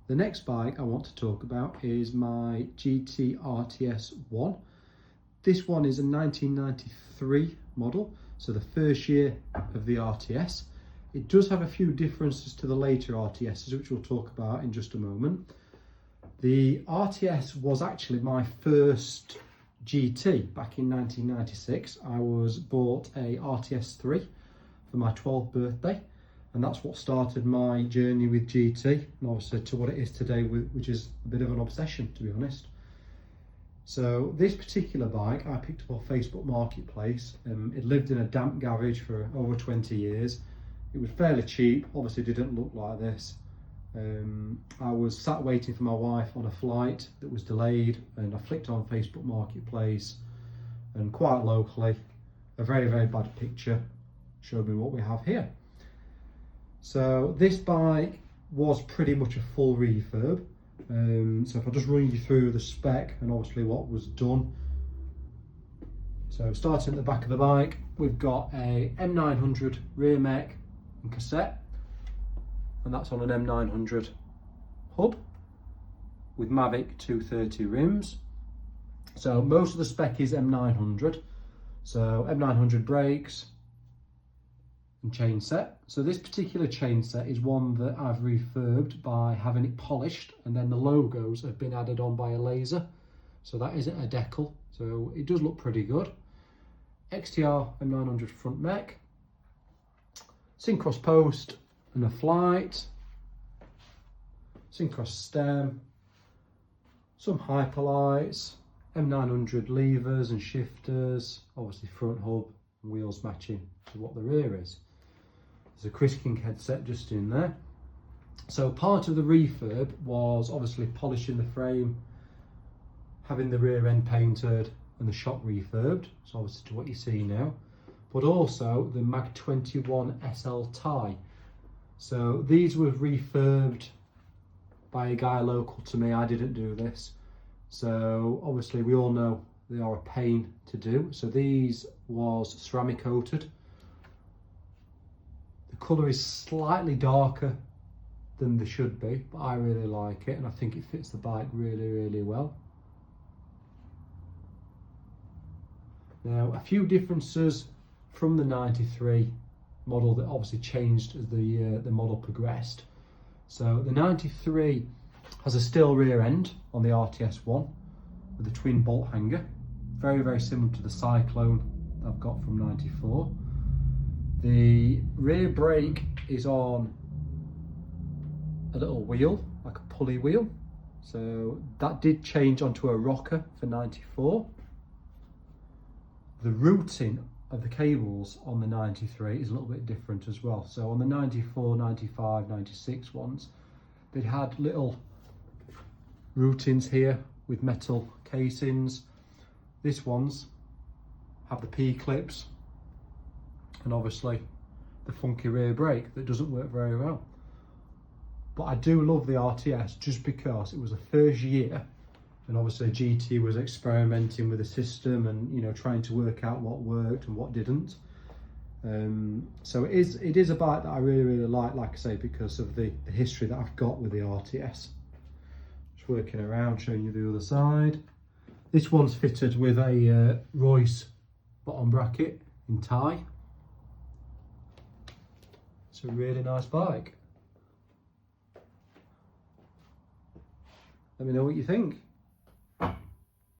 The next bike I want to talk about is my GT RTS 1. This one is a 1993 model, so the first year of the RTS. It does have a few differences to the later RTSs, which we'll talk about in just a moment. The RTS was actually my first GT back in 1996. I was bought a RTS 3 for my 12th birthday, and that's what started my journey with GT, and obviously to what it is today, which is a bit of an obsession, to be honest. So this particular bike I picked up off Facebook Marketplace. It lived in a damp garage for over 20 years. It was fairly cheap, obviously didn't look like this. I was sat waiting for my wife on a flight that was delayed, and I flicked on Facebook Marketplace, and quite locally, a very, very bad picture showed me what we have here. So this bike was pretty much a full refurb. So if I just run you through the spec and obviously what was done. So starting at the back of the bike, we've got a M900 rear mech and cassette, and that's on an M900 hub with Mavic 230 rims. So most of the spec is M900. So M900 brakes and chain set. So this particular chain set is one that I've refurbed by having it polished, and then the logos have been added on by a laser. So that isn't a decal, so it does look pretty good. XTR M900 front mech, Syncross post and a flight, Syncross stem, some hyperlights, M900 levers and shifters, obviously front hub and wheels matching to what the rear is. There's a Chris King headset just in there. So part of the refurb was obviously polishing the frame, having the rear end painted and the shock refurbed, so obviously to what you see now, but also the Mag 21 SL tie. So these were refurbed by a guy local to me. I didn't do this. So obviously we all know they are a pain to do. So these was ceramic coated. The colour is slightly darker than they should be, but I really like it, and I think it fits the bike really, really well. Now, a few differences from the 93 model that obviously changed as the model progressed. So the 93 has a steel rear end on the RTS 1 with a twin bolt hanger, very, very similar to the Cyclone I've got from 94. The rear brake is on a little wheel, like a pulley wheel. So that did change onto a rocker for 94. The routing of the cables on the 93 is a little bit different as well. So on the 94, 95, 96 ones, they had little routings here with metal casings. This one's have the P-clips, and obviously the funky rear brake that doesn't work very well. But I do love the RTS just because it was the first year, and obviously GT was experimenting with the system and, you know, trying to work out what worked and what didn't. So it is a bike that I really, really like I say, because of the history that I've got with the RTS. Just working around, showing you the other side. This one's fitted with a Royce bottom bracket in tie. It's a really nice bike. Let me know what you think.